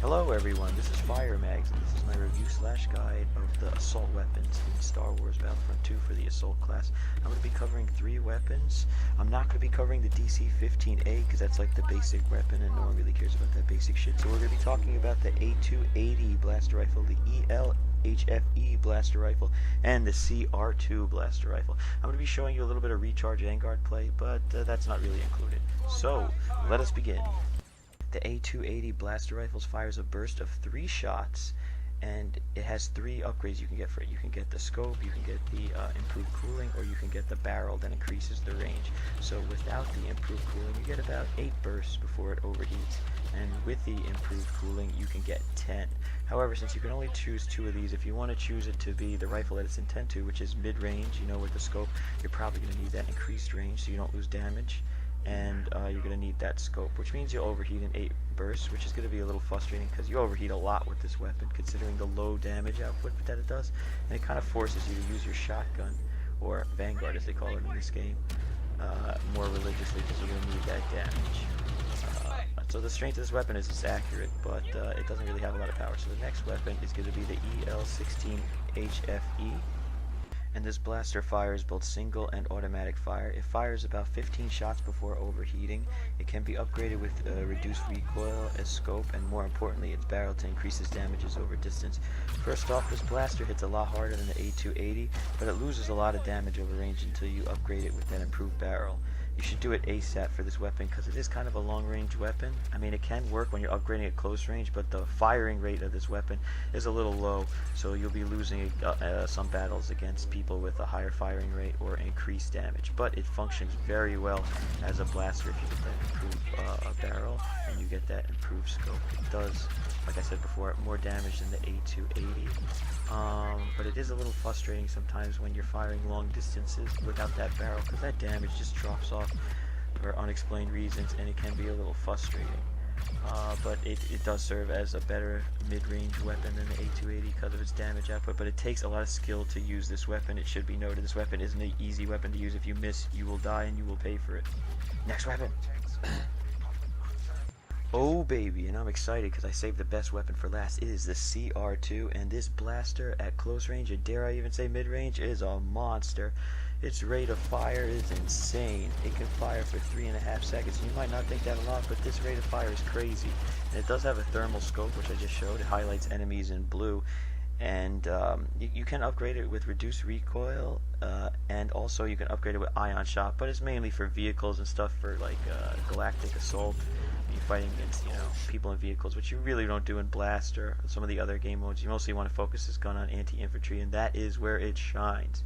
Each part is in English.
Hello everyone, this is FireMags, and this is my review slash guide of the assault weapons in Star Wars Battlefront 2 for the assault class. I'm going to be covering 3 weapons. I'm not going to be covering the DC-15A because that's like the basic weapon and no one really cares about that basic shit. So we're going to be talking about the A280 blaster rifle, the EL-HFE blaster rifle, and the CR2 blaster rifle. I'm going to be showing you a little bit of recharge Vanguard play, but that's not really included. So, let us begin. The A280 blaster rifles fires a burst of 3 shots, and it has 3 upgrades you can get for it. You can get the scope, you can get the improved cooling, or you can get the barrel that increases the range. So without the improved cooling, you get about 8 bursts before it overheats, and with the improved cooling, you can get 10. However, since you can only choose 2 of these, if you want to choose it to be the rifle that it's intended to, which is mid-range, with the scope, you're probably going to need that increased range so you don't lose damage. And you're going to need that scope, which means you'll overheat in 8 bursts, which is going to be a little frustrating because you overheat a lot with this weapon considering the low damage output that it does, and it kind of forces you to use your shotgun, or Vanguard as they call it in this game, more religiously because you're going to need that damage. So the strength of this weapon is it's accurate, but it doesn't really have a lot of power. So the next weapon is going to be the EL-HFE. And this blaster fires both single and automatic fire. It fires about 15 shots before overheating. It can be upgraded with reduced recoil, a scope, and more importantly its barrel to increase its damages over distance. First off, this blaster hits a lot harder than the A280, but it loses a lot of damage over range until you upgrade it with that improved barrel. You should do it ASAP for this weapon because it is kind of a long-range weapon. I mean, it can work when you're upgrading at close range, but the firing rate of this weapon is a little low, so you'll be losing some battles against people with a higher firing rate or increased damage. But it functions very well as a blaster if you get that improved barrel and you get that improved scope. It does, like I said before, more damage than the A280. But it is a little frustrating sometimes when you're firing long distances without that barrel because that damage just drops off for unexplained reasons, and it can be a little frustrating. But it does serve as a better mid-range weapon than the A280 because of its damage output, but it takes a lot of skill to use this weapon. It should be noted, this weapon isn't an easy weapon to use. If you miss, you will die and you will pay for it. Next weapon. Oh baby, and I'm excited because I saved the best weapon for last. It is the CR2, and this blaster at close range, and dare I even say mid-range, is a monster. Its rate of fire is insane. It can fire for 3.5 seconds. You might not think that a lot, but this rate of fire is crazy. And it does have a thermal scope, which I just showed. It highlights enemies in blue. And you can upgrade it with reduced recoil, and also you can upgrade it with ion shot, but it's mainly for vehicles and stuff, for like galactic assault. You're fighting against people in vehicles, which you really don't do in Blast or some of the other game modes. You mostly want to focus this gun on anti-infantry, and that is where it shines.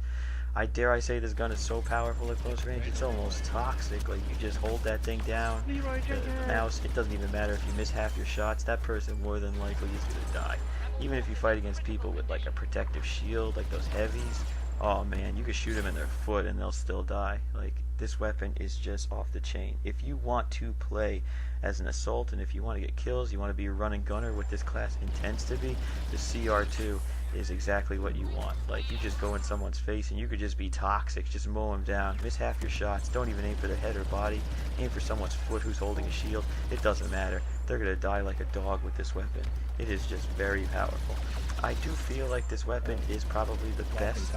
I dare I say this gun is so powerful at close range, it's almost toxic. Like, you just hold that thing down, the mouse, it doesn't even matter if you miss half your shots, that person more than likely is going to die. Even if you fight against people with like a protective shield, like those heavies, oh man, you can shoot them in their foot and they'll still die. Like, this weapon is just off the chain. If you want to play as an assault, and if you want to get kills, you want to be a run and gunner, what this class intends to be, the CR2 is exactly what you want. Like, you just go in someone's face and you could just be toxic, just mow them down, miss half your shots, don't even aim for their head or body, aim for someone's foot who's holding a shield, it doesn't matter. They're gonna die like a dog with this weapon. It is just very powerful. I do feel like this weapon is probably the best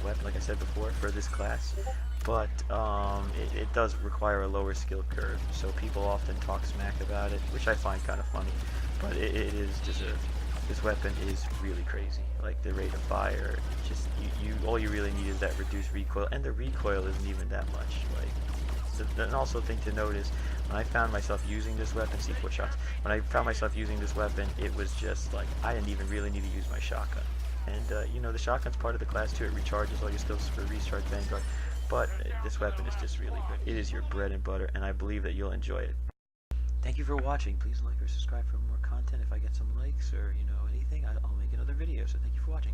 weapon, like I said before, for this class, but it does require a lower skill curve, so people often talk smack about it, which I find kind of funny, but it is deserved. This weapon is really crazy. Like, the rate of fire, just all you really need is that reduced recoil, and the recoil isn't even that much. Like, an also thing to note is, when I found myself using this weapon, see 4 shots, when I found myself using this weapon, it was just like, I didn't even really need to use my shotgun. And the shotgun's part of the class too. It recharges all your skills for Recharge Vanguard, but this weapon is just really good. It is your bread and butter, and I believe that you'll enjoy it. Thank you for watching. Please like or subscribe for more content. If I get some likes or anything, I'll make another video. So thank you for watching.